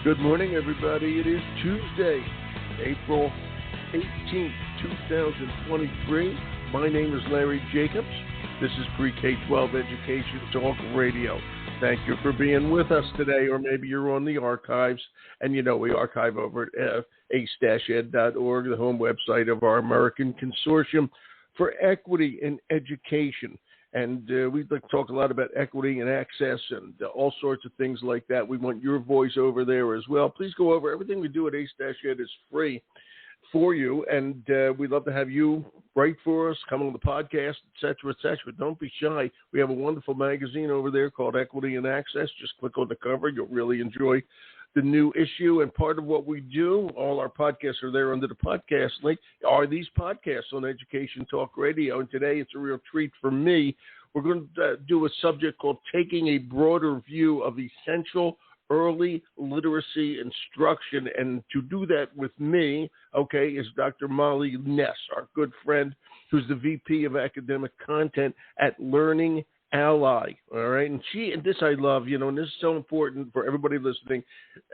Good morning, everybody. It is Tuesday, April 18th, 2023. My name is Larry Jacobs. This is Pre-K-12 Education Talk Radio. Thank you for being with us today, or maybe you're on the archives, and you know we archive over at ace-ed.org, the home website of our American Consortium for Equity in Education. And we'd like to talk a lot about equity and access and all sorts of things like that. We want your voice over there as well. Please go over. Everything we do at Ace-Ed is free for you, and we'd love to have you write for us, come on the podcast, et cetera, et cetera. Don't be shy. We have a wonderful magazine over there called Equity and Access. Just click on the cover. You'll really enjoy the new issue. And part of what we do, all our podcasts are there under the podcast link, are these podcasts on Education Talk Radio. And today it's a real treat for me. We're going to do a subject called Taking a Broader View of Essential Early Literacy Instruction. And to do that with me, is Dr. Molly Ness, our good friend, who's the VP of Academic Content at Learning Ally. All right. And this I love, and this is so important for everybody listening,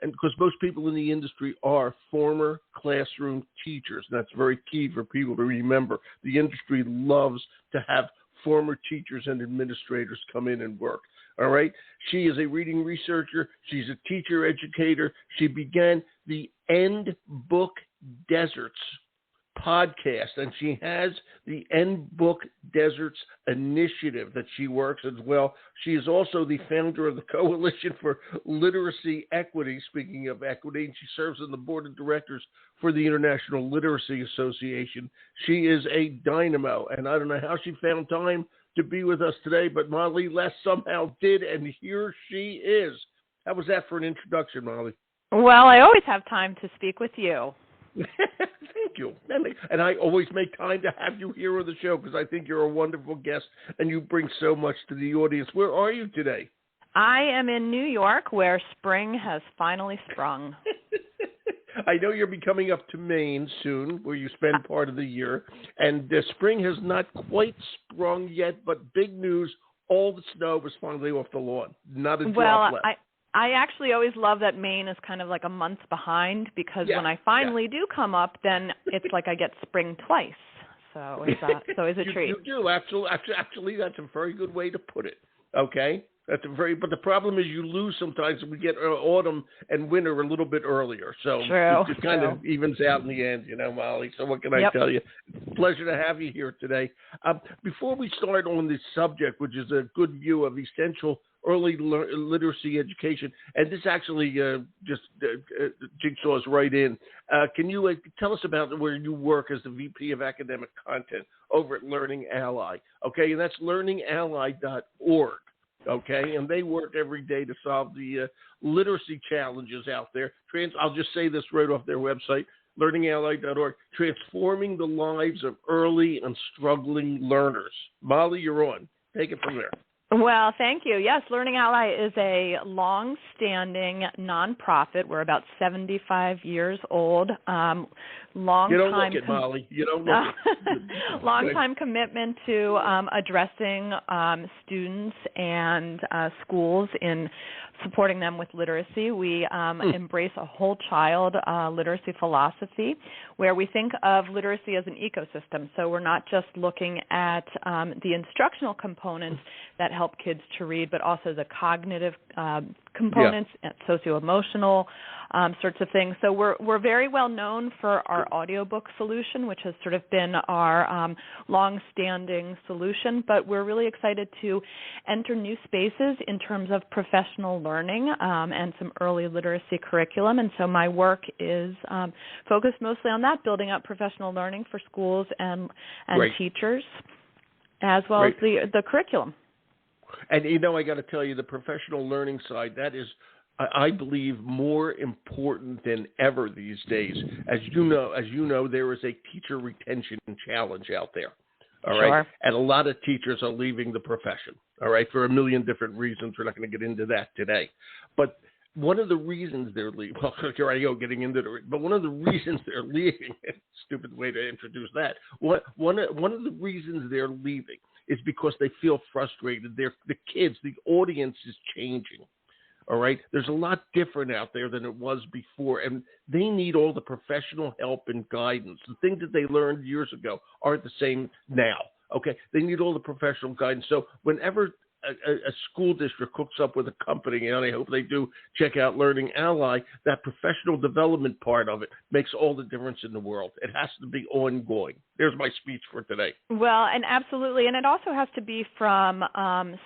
and because most people in the industry are former classroom teachers. And that's very key for people to remember. The industry loves to have former teachers and administrators come in and work. All right. She is a reading researcher. She's a teacher educator. She began the End Book Deserts podcast, and she has the End Book Deserts initiative that she works as well. She is also the founder of the Coalition for Literacy Equity, speaking of equity, and she serves on the board of directors for the International Literacy Association. She is a dynamo, and I don't know how she found time to be with us today, but Molly Les somehow did, and here she is. How was that for an introduction, Molly? Well, I always have time to speak with you. Thank you. And I always make time to have you here on the show because I think you're a wonderful guest and you bring so much to the audience. Where are you today? I am in New York, where spring has finally sprung. I know you'll be coming up to Maine soon, where you spend part of the year. And spring has not quite sprung yet, but big news, all the snow was finally off the lawn. Not a drop left. I actually always love that Maine is kind of like a month behind, because when I finally do come up, then it's like I get spring twice. So it's a treat. You do. Actually, that's a very good way to put it. Okay? But the problem is you lose sometimes. We get autumn and winter a little bit earlier. So it kind of evens out in the end, Molly. So what can I tell you? Pleasure to have you here today. Before we start on this subject, which is a good view of essential early literacy education, and this actually just jigsaws right in. Can you tell us about where you work as the VP of Academic Content over at Learning Ally? Okay, and that's learningally.org. Okay, and they work every day to solve the literacy challenges out there. I'll just say this right off their website, learningally.org, transforming the lives of early and struggling learners. Molly, you're on. Take it from there. Well, thank you. Yes, Learning Ally is a long-standing nonprofit. We're about 75 years old. You don't look it, Molly. You don't look it. Long-time commitment to addressing students and schools in supporting them with literacy. We embrace a whole child literacy philosophy, where we think of literacy as an ecosystem. So we're not just looking at the instructional components that help kids to read, but also the cognitive components, socio-emotional sorts of things. So we're very well known for our audiobook solution, which has sort of been our long-standing solution, but we're really excited to enter new spaces in terms of professional learning and some early literacy curriculum. And so my work is focused mostly on that, building up professional learning for schools and teachers, as well as the curriculum. And, I got to tell you, the professional learning side, that is, I believe, more important than ever these days. As you know, there is a teacher retention challenge out there. All right. Sure. And a lot of teachers are leaving the profession. All right. For a million different reasons. We're not going to get into that today. But one of the reasons they're leaving, well, here I go getting into it, but one of the reasons they're leaving, stupid way to introduce that, one of the reasons they're leaving is because they feel frustrated. The kids, the audience is changing. All right. There's a lot different out there than it was before, and they need all the professional help and guidance. The things that they learned years ago aren't the same now. Okay. They need all the professional guidance. So whenever a school district hooks up with a company, and I hope they do check out Learning Ally, that professional development part of it makes all the difference in the world. It has to be ongoing. There's my speech for today. Well, and absolutely. And it also has to be from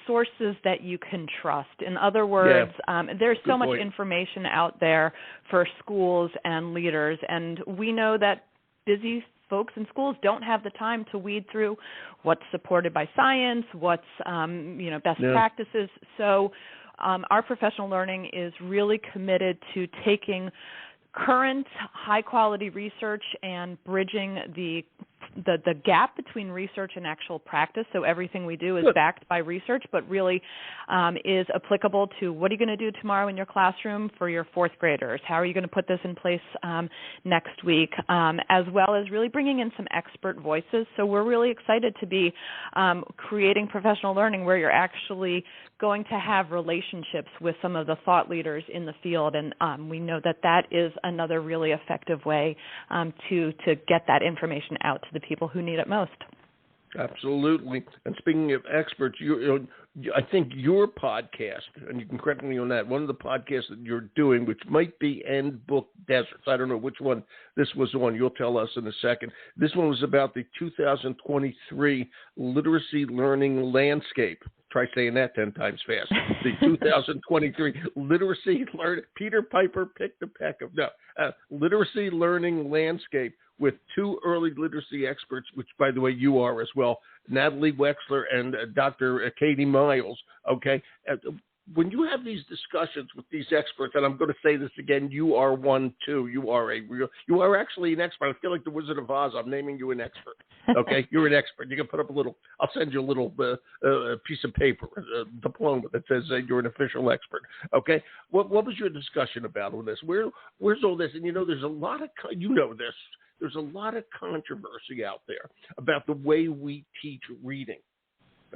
sources that you can trust. In other words, there's so much information out there for schools and leaders, and we know that busy folks in schools don't have the time to weed through what's supported by science, what's best practices. So our professional learning is really committed to taking current high-quality research and bridging the gap between research and actual practice. So everything we do is backed by research, but really is applicable to what are you going to do tomorrow in your classroom for your fourth graders? How are you going to put this in place next week? As well as really bringing in some expert voices. So we're really excited to be creating professional learning where you're actually going to have relationships with some of the thought leaders in the field, and we know that that is another really effective way to get that information out to the people who need it most. Absolutely. And speaking of experts, I think your podcast, and you can correct me on that, one of the podcasts that you're doing, which might be End Book Deserts. I don't know which one this was on. You'll tell us in a second. This one was about the 2023 literacy learning landscape. Try saying that 10 times fast. The 2023 literacy learning, Peter Piper picked a peck of, literacy learning landscape with two early literacy experts, which, by the way, you are as well, Natalie Wexler and Dr. Katie Miles, okay? When you have these discussions with these experts, and I'm going to say this again, you are one too. You are actually an expert. I feel like the Wizard of Oz. I'm naming you an expert. Okay, you're an expert. You can put up I'll send you a little piece of paper, a diploma that says you're an official expert. Okay, what was your discussion about all this? Where's all this? And there's a lot of this. There's a lot of controversy out there about the way we teach reading.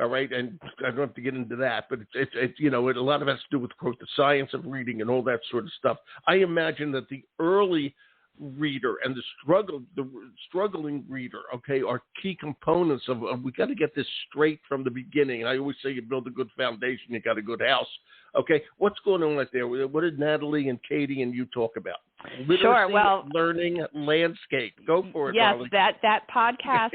All right, and I don't have to get into that, but it's a lot of it has to do with, quote, the science of reading and all that sort of stuff. I imagine that the early reader and the struggling reader, okay, are key components of we got to get this straight from the beginning. And I always say you build a good foundation, you got a good house. Okay, what's going on right there? What did Natalie and Katie and you talk about? Literacy learning landscape. Go for it, yes, darling. that podcast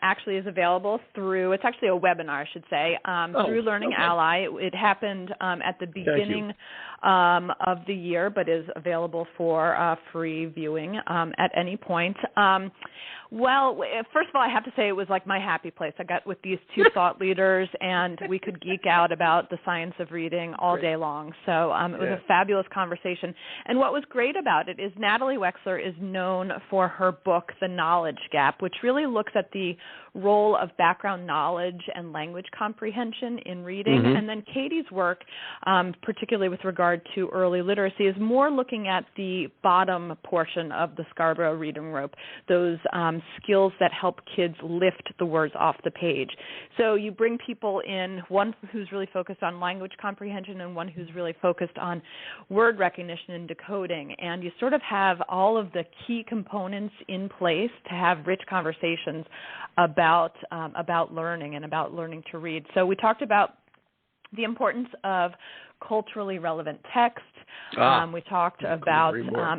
actually is available through, it's actually a webinar, I should say, through Learning Ally. It happened at the beginning of the year, but is available for free viewing at any point. Well, first of all, I have to say it was like my happy place. I got with these two thought leaders, and we could geek out about the science of reading all day long. So it was a fabulous conversation. And what was great about it is Natalie Wexler is known for her book, The Knowledge Gap, which really looks at the role of background knowledge and language comprehension in reading. And then Katie's work, particularly with regard to early literacy, is more looking at the bottom portion of the Scarborough reading rope, those skills that help kids lift the words off the page. So you bring people in, one who's really focused on language comprehension and one who's really focused on word recognition and decoding, and you sort of have all of the key components in place to have rich conversations about learning and about learning to read. So we talked about the importance of culturally relevant text. We talked about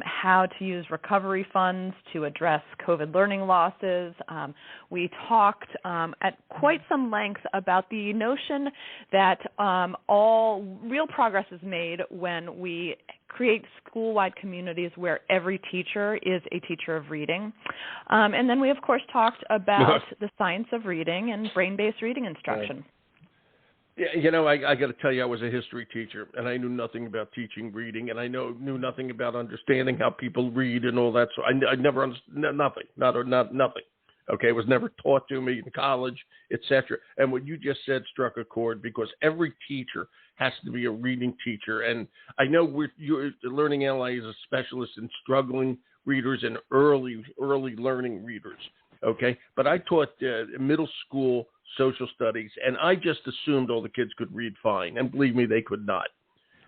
how to use recovery funds to address COVID learning losses. We talked at quite some length about the notion that all real progress is made when we create school-wide communities where every teacher is a teacher of reading. And then we, of course, talked about the science of reading and brain-based reading instruction. Yeah, I got to tell you, I was a history teacher, and I knew nothing about teaching reading, and I knew nothing about understanding how people read and all that. So I never understood nothing. Okay, it was never taught to me in college, etc. And what you just said struck a chord, because every teacher has to be a reading teacher. And I know Learning Ally is a specialist in struggling readers and early learning readers. Okay, but I taught middle school social studies, and I just assumed all the kids could read fine, and believe me, they could not.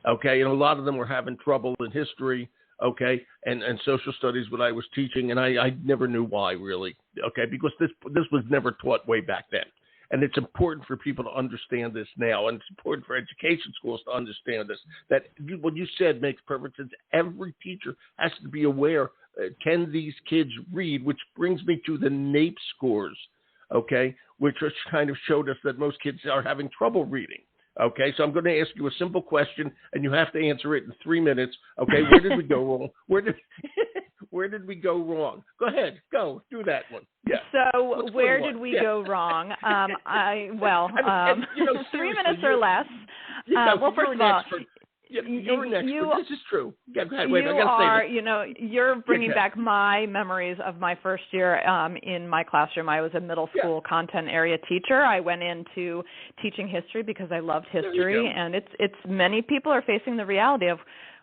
Okay, and a lot of them were having trouble in history, okay, and social studies when I was teaching, and I never knew why, really, okay, because this was never taught way back then. And it's important for people to understand this now, and it's important for education schools to understand this, that what you said makes perfect sense. Every teacher has to be aware, can these kids read, which brings me to the NAEP scores, okay, which kind of showed us that most kids are having trouble reading. Okay, so I'm going to ask you a simple question, and you have to answer it in 3 minutes. Okay, where did we go wrong? Where did we go wrong? Go ahead, do that one. Yeah. So where did we go wrong? 3 minutes or less. Well, first of all, you're an expert. This is true. Yeah, go ahead. Wait, I got to say this. You're bringing back my memories of my first year in my classroom. I was a middle school content area teacher. I went into teaching history because I loved history, and it's many people are facing the reality of,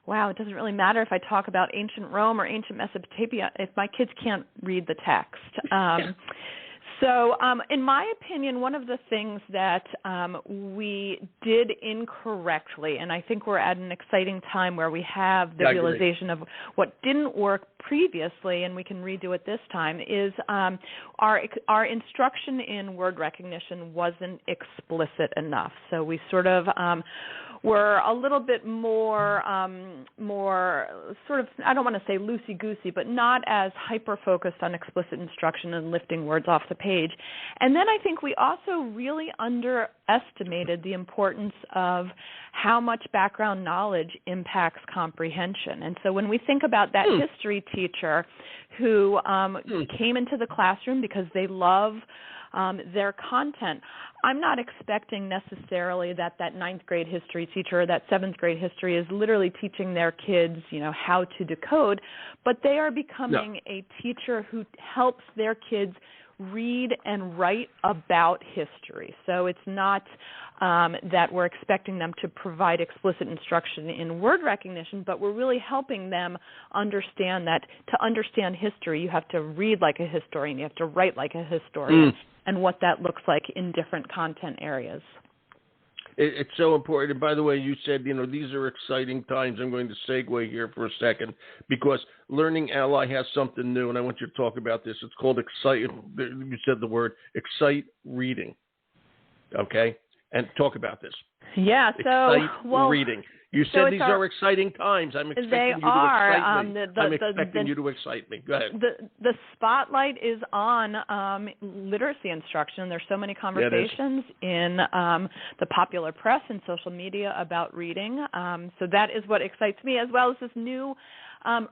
wow, it doesn't really matter if I talk about ancient Rome or ancient Mesopotamia if my kids can't read the text. So in my opinion, one of the things that we did incorrectly, and I think we're at an exciting time where we have the realization of what didn't work previously, and we can redo it this time, is our instruction in word recognition wasn't explicit enough. So we sort of were a little bit more sort of, I don't want to say loosey-goosey, but not as hyper-focused on explicit instruction and lifting words off the page. And then I think we also really underestimated the importance of how much background knowledge impacts comprehension. And so when we think about that history teacher who came into the classroom because they love their content, I'm not expecting necessarily that ninth grade history teacher or that seventh grade history is literally teaching their kids, how to decode, but they are becoming a teacher who helps their kids read and write about history. So it's not that we're expecting them to provide explicit instruction in word recognition, but we're really helping them understand that to understand history, you have to read like a historian, you have to write like a historian, and what that looks like in different content areas. It's so important. And by the way, you said, these are exciting times. I'm going to segue here for a second because Learning Ally has something new, and I want you to talk about this. It's called Excite. You said the word Excite Reading. Okay? And talk about this. Yeah, Excite Reading. You said these are exciting times. I'm expecting you to excite me. I'm expecting you to excite me. Go ahead. The spotlight is on literacy instruction. There's so many conversations in the popular press and social media about reading. So that is what excites me, as well as this new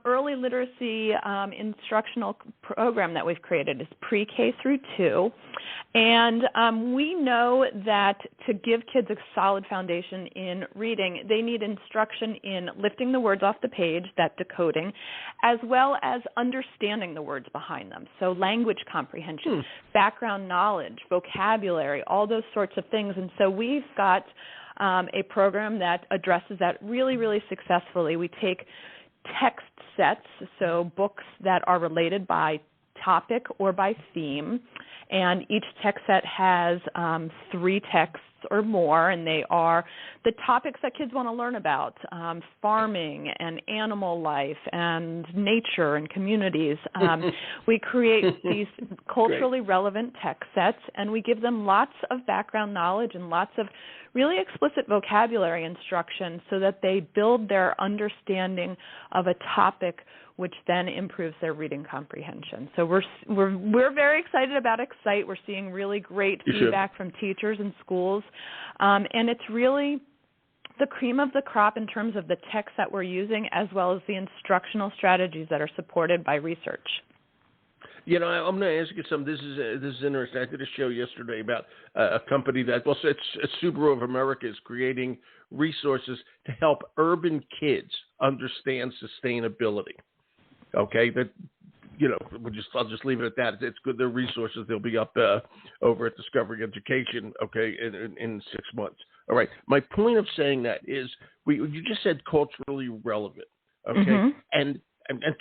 early literacy instructional program that we've created. It's pre-K through 2. And we know that to give kids a solid foundation in reading, they need instruction in lifting the words off the page, that decoding, as well as understanding the words behind them. So language comprehension, background knowledge, vocabulary, all those sorts of things. And so we've got a program that addresses that really, really successfully. We take text sets, so books that are related by topic or by theme, and each text set has 3 texts or more, and they are the topics that kids want to learn about, farming and animal life and nature and communities. We create these culturally relevant text sets, and we give them lots of background knowledge and lots of really explicit vocabulary instruction so that they build their understanding of a topic, which then improves their reading comprehension. So we're very excited about Excite. We're seeing really great feedback from teachers and schools, and it's really the cream of the crop in terms of the text that we're using, as well as the instructional strategies that are supported by research. I'm going to ask you something. This is interesting. I did a show yesterday about a company that, it's Subaru of America is creating resources to help urban kids understand sustainability. Okay, that I'll just leave it at that. It's good. Their resources, they'll be up over at Discovery Education. Okay, in 6 months. All right. My point of saying that is, you just said culturally relevant. Okay, and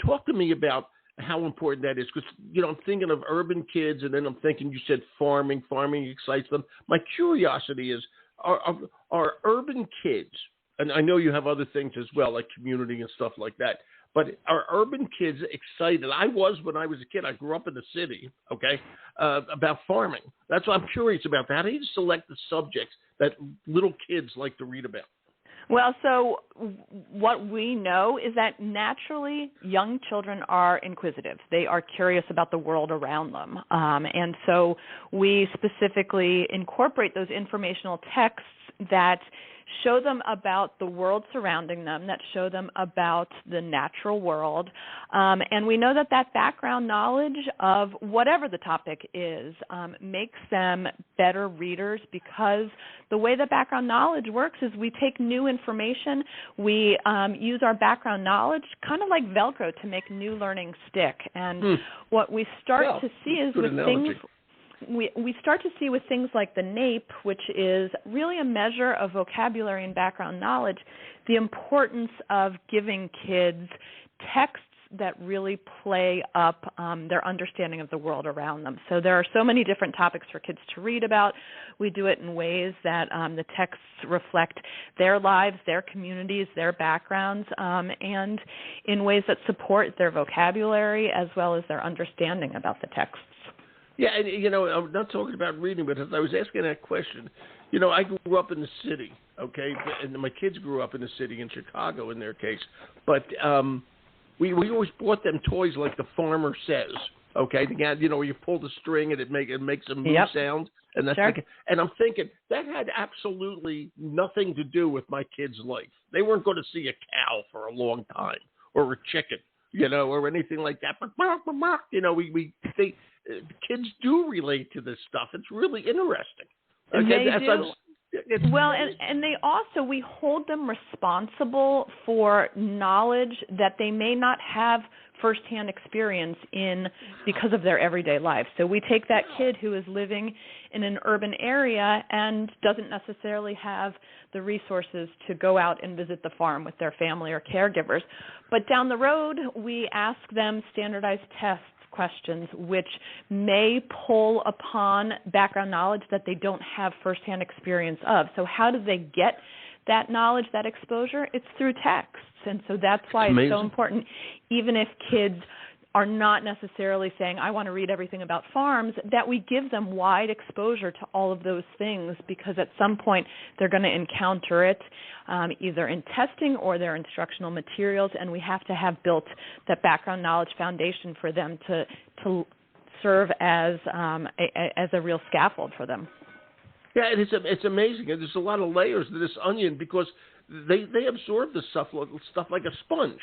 talk to me about how important that is, because I'm thinking of urban kids, and then I'm thinking you said farming excites them. My curiosity is, are urban kids, and I know you have other things as well, like community and stuff like that. But are urban kids excited? I was when I was a kid. I grew up in the city, okay, about farming. That's what I'm curious about. How do you select the subjects that little kids like to read about? Well, so what we know is that naturally young children are inquisitive. They are curious about the world around them. And so we specifically incorporate those informational texts that show them about the world surrounding them, that show them about the natural world. And we know that that background knowledge of whatever the topic is makes them better readers, because the way that background knowledge works is we take new information, we use our background knowledge kind of like Velcro to make new learning stick. And what we start to see is with things... We start to see with things like the NAEP, which is really a measure of vocabulary and background knowledge, the importance of giving kids texts that really play up their understanding of the world around them. So there are so many different topics for kids to read about. We do it in ways that the texts reflect their lives, their communities, their backgrounds, and in ways that support their vocabulary as well as their understanding about the texts. Yeah, and, I'm not talking about reading, but as I was asking that question, I grew up in the city, okay, and my kids grew up in the city in Chicago in their case, but we always bought them toys like the Farmer Says, okay, where you pull the string and it makes a moo sound, and that's and I'm thinking that had absolutely nothing to do with my kids' life. They weren't going to see a cow for a long time or a chicken, or anything like that. But kids do relate to this stuff. It's really interesting. Okay? They do. And they also, we hold them responsible for knowledge that they may not have firsthand experience in because of their everyday life. So we take that kid who is living in an urban area and doesn't necessarily have the resources to go out and visit the farm with their family or caregivers. But down the road, we ask them standardized tests, questions, which may pull upon background knowledge that they don't have firsthand experience of. So how do they get that knowledge, that exposure? It's through texts. And so that's why it's so important, even if kids are not necessarily saying, I want to read everything about farms, that we give them wide exposure to all of those things, because at some point they're going to encounter it either in testing or their instructional materials, and we have to have built that background knowledge foundation for them to serve as a real scaffold for them. Yeah, and it's amazing. There's a lot of layers to this onion, because they absorb this stuff like a sponge.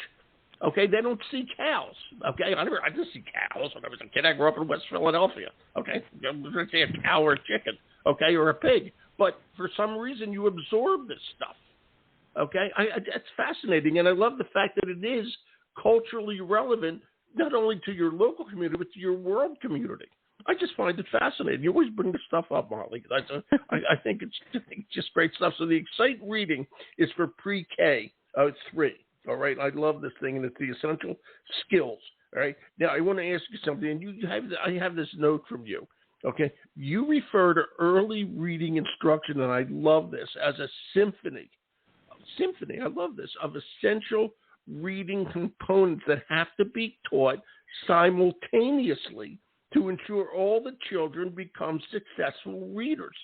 Okay, they don't see cows. Okay, I didn't see cows when I was a kid. I grew up in West Philadelphia. Okay, I was going to say a cow or a chicken. Okay, or a pig. But for some reason, you absorb this stuff. Okay, that's fascinating, and I love the fact that it is culturally relevant, not only to your local community but to your world community. I just find it fascinating. You always bring the stuff up, Molly. I think it's just great stuff. So the Excite reading is for pre-K 3. All right, I love this thing, and it's the essential skills. All right, now I want to ask you something, and I have this note from you. Okay, you refer to early reading instruction, and I love this, as a symphony. I love this, of essential reading components that have to be taught simultaneously to ensure all the children become successful readers.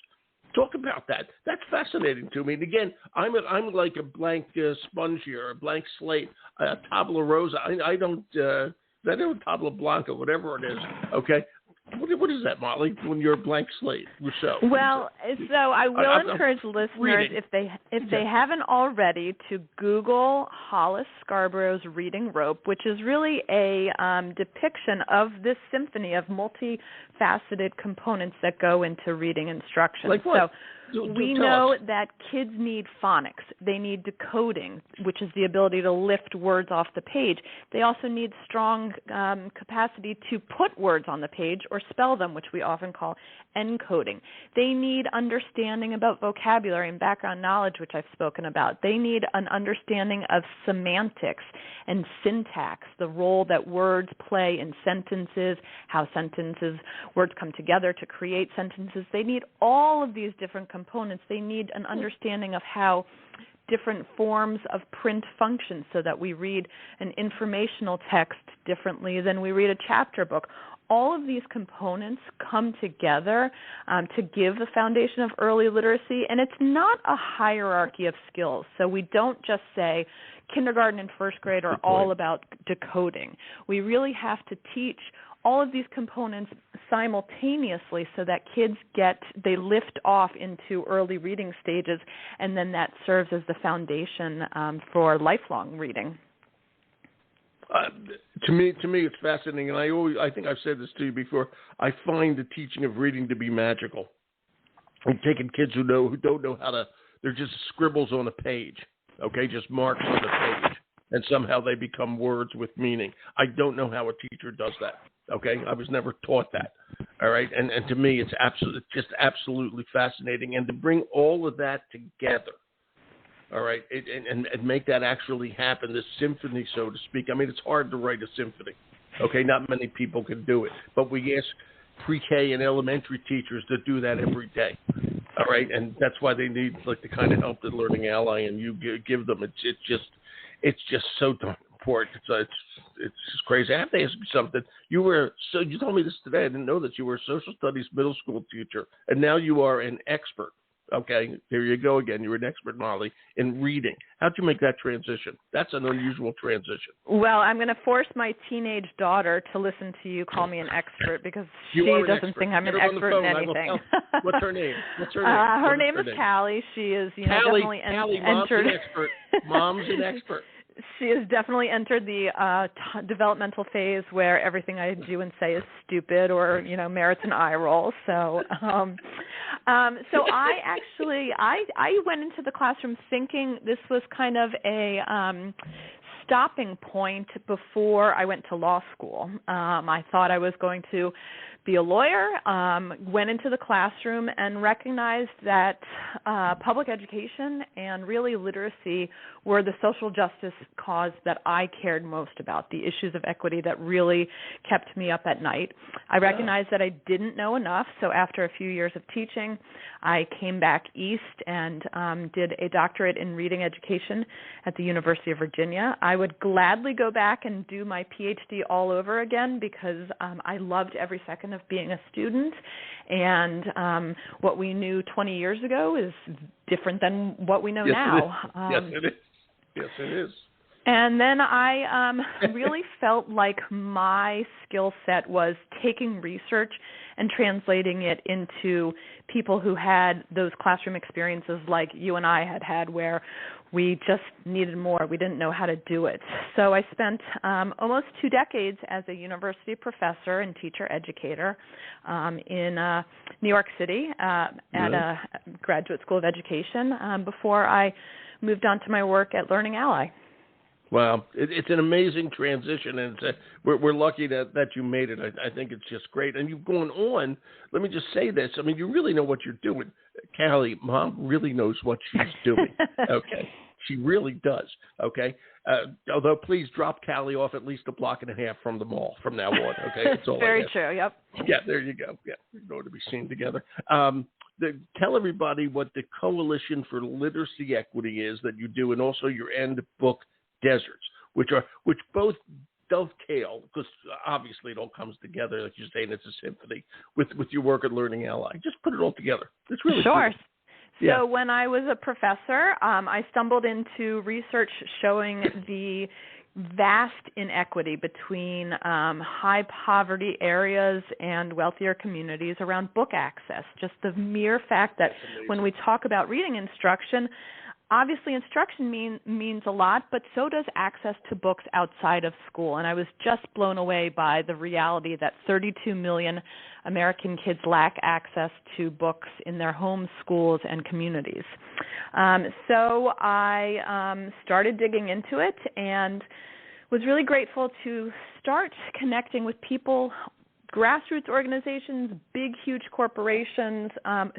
Talk about that. That's fascinating to me. And again, I'm like a blank sponge here, a blank slate, a tabula rosa. I don't tabula blanca, whatever it is. Okay. What is that, Molly? When you're a blank slate, Rousseau. Well, so I will encourage listeners, if they haven't already, to Google Hollis Scarborough's Reading Rope, which is really a depiction of this symphony of multifaceted components that go into reading instruction. Like what? So we know that kids need phonics. They need decoding, which is the ability to lift words off the page. They also need strong capacity to put words on the page or spell them, which we often call encoding. They need understanding about vocabulary and background knowledge, which I've spoken about. They need an understanding of semantics and syntax, the role that words play in sentences, how words come together to create sentences. They need all of these different components components, they need an understanding of how different forms of print function, so that we read an informational text differently than we read a chapter book. All of these components come together to give the foundation of early literacy, and it's not a hierarchy of skills. So we don't just say kindergarten and first grade are all about decoding. We really have to teach all of these components simultaneously so that kids they lift off into early reading stages, and then that serves as the foundation for lifelong reading. To me, it's fascinating, and I think I've said this to you before. I find the teaching of reading to be magical. I'm taking kids who don't know how to. They're just scribbles on a page, okay, just marks on the page, and somehow they become words with meaning. I don't know how a teacher does that. Okay, I was never taught that. All right, and to me, it's absolutely fascinating, and to bring all of that together. All right, and make that actually happen, this symphony, so to speak. I mean, it's hard to write a symphony. Okay, not many people can do it, but we ask pre-K and elementary teachers to do that every day. All right, and that's why they need like the kind of help that Learning Ally and you give them. It's just so darn important. It's just crazy. I have to ask you something. You told me this today. I didn't know that you were a social studies middle school teacher, and now you are an expert. Okay, here you go again. You're an expert, Molly, in reading. How'd you make that transition? That's an unusual transition. Well, I'm going to force my teenage daughter to listen to you call me an expert, because she doesn't think I'm an expert in anything. What's her name? Her name is Callie. She is, definitely entered. Mom's an expert. She has definitely entered the developmental phase where everything I do and say is stupid or, merits an eye roll. So, so I went into the classroom thinking this was kind of a stopping point before I went to law school. I thought I was going to be a lawyer, went into the classroom and recognized that public education and really literacy were the social justice cause that I cared most about, the issues of equity that really kept me up at night. I recognized that I didn't know enough, so after a few years of teaching, I came back east and did a doctorate in reading education at the University of Virginia. I would gladly go back and do my PhD all over again because I loved every second of being a student, and what we knew 20 years ago is different than what we know now. Yes, it is. Yes, it is. And then I really felt like my skill set was taking research and translating it into people who had those classroom experiences like you and I had where we just needed more. We didn't know how to do it. So I spent almost 2 decades as a university professor and teacher educator in New York City at a graduate school of education before I moved on to my work at Learning Ally. Wow, it's an amazing transition, and we're lucky that you made it. I think it's just great. And you've gone on, let me just say this, I mean, you really know what you're doing. Callie, Mom really knows what she's doing, okay? She really does, okay? Although please drop Callie off at least a block and a half from the mall from now on, okay? That's all. Very true, yep. Yeah, there you go. Yeah, we're going to be seen together. Tell everybody what the Coalition for Literacy Equity is that you do, and also your End Book Deserts, which both dovetail, because obviously it all comes together, like you're saying, it's a symphony, with your work at Learning Ally. Just put it all together. It's really sure. Cool. So when I was a professor, I stumbled into research showing the vast inequity between high poverty areas and wealthier communities around book access. Just the mere fact that when we talk about reading instruction, obviously instruction means a lot, but so does access to books outside of school. And I was just blown away by the reality that 32 million American kids lack access to books in their home schools and communities. So I started digging into it and was really grateful to start connecting with people, grassroots organizations, big, huge corporations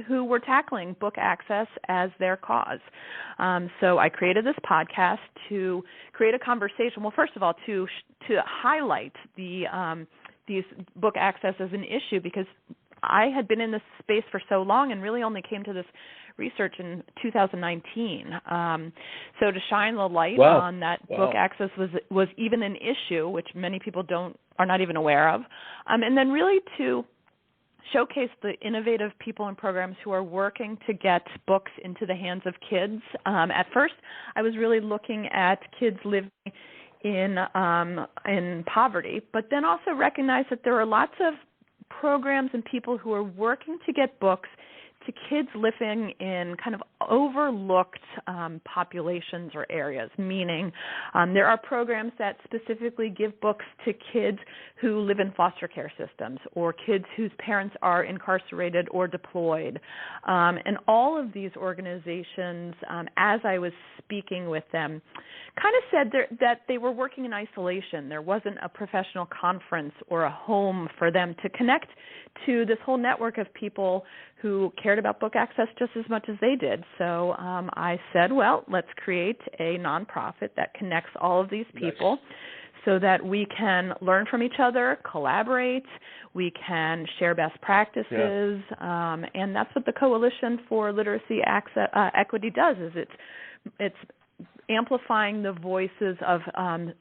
who were tackling book access as their cause. So I created this podcast to create a conversation. Well, first of all, to highlight these book access as an issue, because I had been in this space for so long and really only came to this research in 2019. So to shine the light Wow. on that Wow. book access was even an issue, which many people are not even aware of, and then really to showcase the innovative people and programs who are working to get books into the hands of kids. At first, I was really looking at kids living in poverty, but then also recognized that there are lots of programs and people who are working to get books to kids living in kind of overlooked populations or areas, meaning there are programs that specifically give books to kids who live in foster care systems or kids whose parents are incarcerated or deployed. And all of these organizations, as I was speaking with them, kind of said that they were working in isolation. There wasn't a professional conference or a home for them to connect to this whole network of people who cared about book access just as much as they did. So I said, well, let's create a nonprofit that connects all of these people so that we can learn from each other, collaborate, we can share best practices, and that's what the Coalition for Literacy Equity does, is it's amplifying the voices of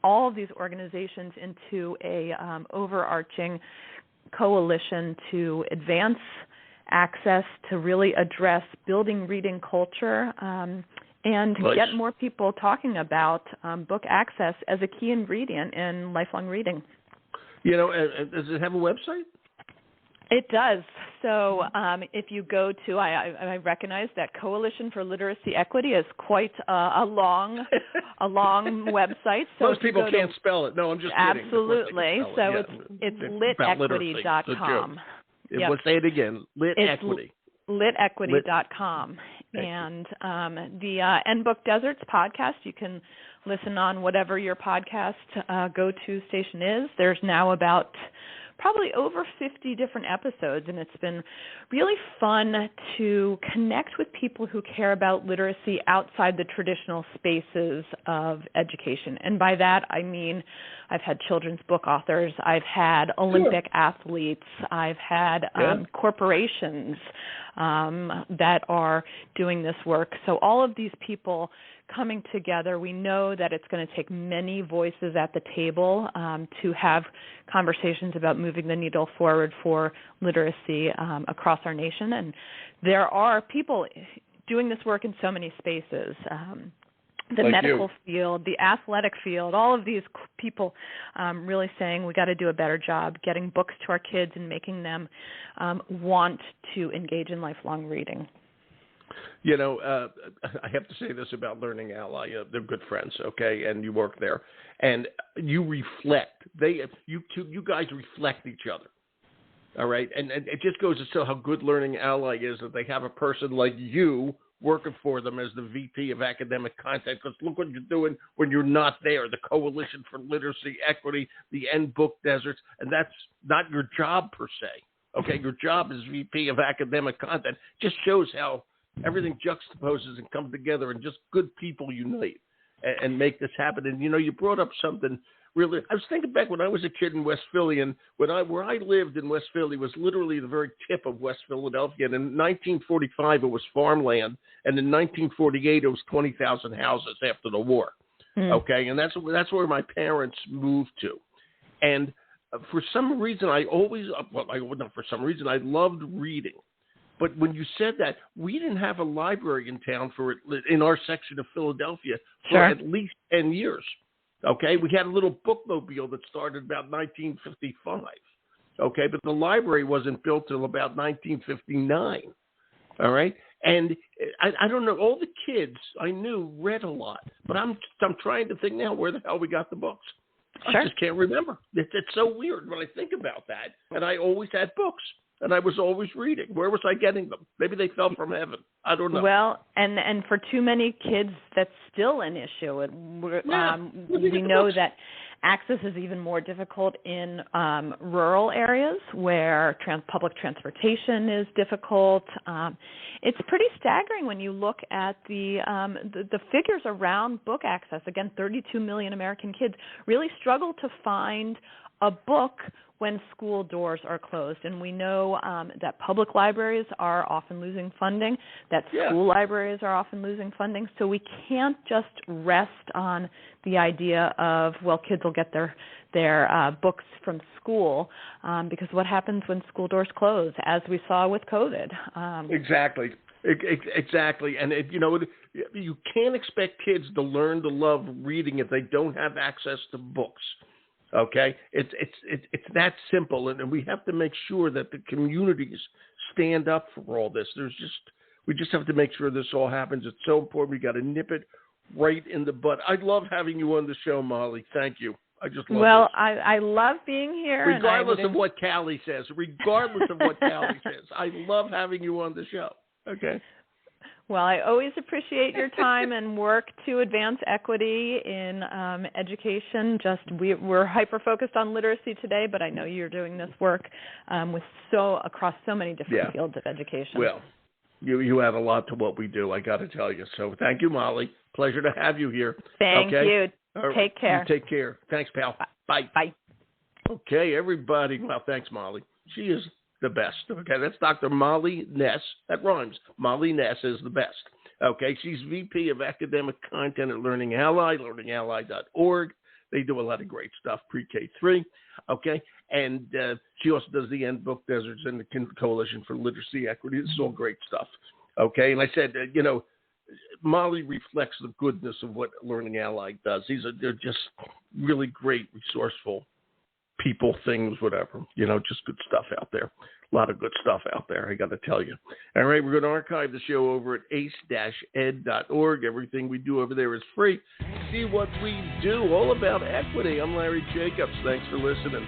all of these organizations into a overarching coalition to advance access, to really address building reading culture, and get more people talking about book access as a key ingredient in lifelong reading. You know, does it have a website? It does. So if you go to, I recognize that Coalition for Literacy Equity is quite a long website. So most people can't spell it. No, I'm just kidding. Absolutely. So it's litequity.com. Yep. Let's say it again. Litequity. Litequity.com. And the NBook Deserts podcast, you can listen on whatever your podcast go-to station is. There's now about probably over 50 different episodes, and it's been really fun to connect with people who care about literacy outside the traditional spaces of education. And by that, I mean I've had children's book authors, I've had Olympic athletes, I've had corporations that are doing this work. So all of these people coming together, we know that it's going to take many voices at the table to have conversations about moving the needle forward for literacy across our nation. And there are people doing this work in so many spaces. The like medical field, the athletic field, all of these people really saying we got to do a better job getting books to our kids and making them want to engage in lifelong reading. You know, I have to say this about Learning Ally. They're good friends, okay, and you work there. And you reflect. You guys reflect each other, all right? And it just goes to show how good Learning Ally is that they have a person like you working for them as the VP of Academic Content, because look what you're doing when you're not there, the Coalition for Literacy Equity, the NBook Deserts, and that's not your job per se, okay? Your job is VP of Academic Content. Just shows how everything juxtaposes and comes together, and just good people unite and make this happen. And, you know, you brought up something really. I was thinking back when I was a kid in West Philly, and where I lived in West Philly was literally the very tip of West Philadelphia. And in 1945, it was farmland, and in 1948, it was 20,000 houses after the war. Okay, and that's where my parents moved to. And for some reason, I loved reading. But when you said that, we didn't have a library in town in our section of Philadelphia for at least 10 years. Okay, we had a little bookmobile that started about 1955. Okay, but the library wasn't built till about 1959. All right, and I don't know. All the kids I knew read a lot, but I'm trying to think now where the hell we got the books. I just can't remember. It's so weird when I think about that. And I always had books. And I was always reading. Where was I getting them? Maybe they fell from heaven. I don't know. Well, and for too many kids, that's still an issue. We know that access is even more difficult in rural areas where public transportation is difficult. It's pretty staggering when you look at the figures around book access. Again, 32 million American kids really struggle to find a book when school doors are closed. And we know that public libraries are often losing funding, that school libraries are often losing funding. So we can't just rest on the idea of, well, kids will get their books from school, because what happens when school doors close, as we saw with COVID? Exactly. And, you can't expect kids to learn to love reading if they don't have access to books. Okay, it's that simple, and we have to make sure that the communities stand up for all this. We just have to make sure this all happens. It's so important. We got to nip it right in the butt. I love having you on the show, Molly. Thank you. I just love this. I love being here. Regardless of what Callie says. I love having you on the show. Okay. Well, I always appreciate your time and work to advance equity in education. We're hyper-focused on literacy today, but I know you're doing this work across so many different fields of education. Well, you add a lot to what we do, I got to tell you. So thank you, Molly. Pleasure to have you here. Thank you. Right. Take care. You take care. Thanks, pal. Bye. Bye. Okay, everybody. Well, thanks, Molly. She is the best. Okay, that's Dr. Molly Ness. That rhymes. Molly Ness is the best. Okay, she's VP of Academic Content at Learning Ally, learningally.org. They do a lot of great stuff, pre-K-3. Okay, and she also does the End Book Deserts and the Coalition for Literacy Equity. This is all great stuff. Okay, and I said, Molly reflects the goodness of what Learning Ally does. They're just really great, resourceful people, things, whatever, just good stuff out there. A lot of good stuff out there, I got to tell you. All right, we're going to archive the show over at ace-ed.org. Everything we do over there is free. See what we do, all about equity. I'm Larry Jacobs. Thanks for listening.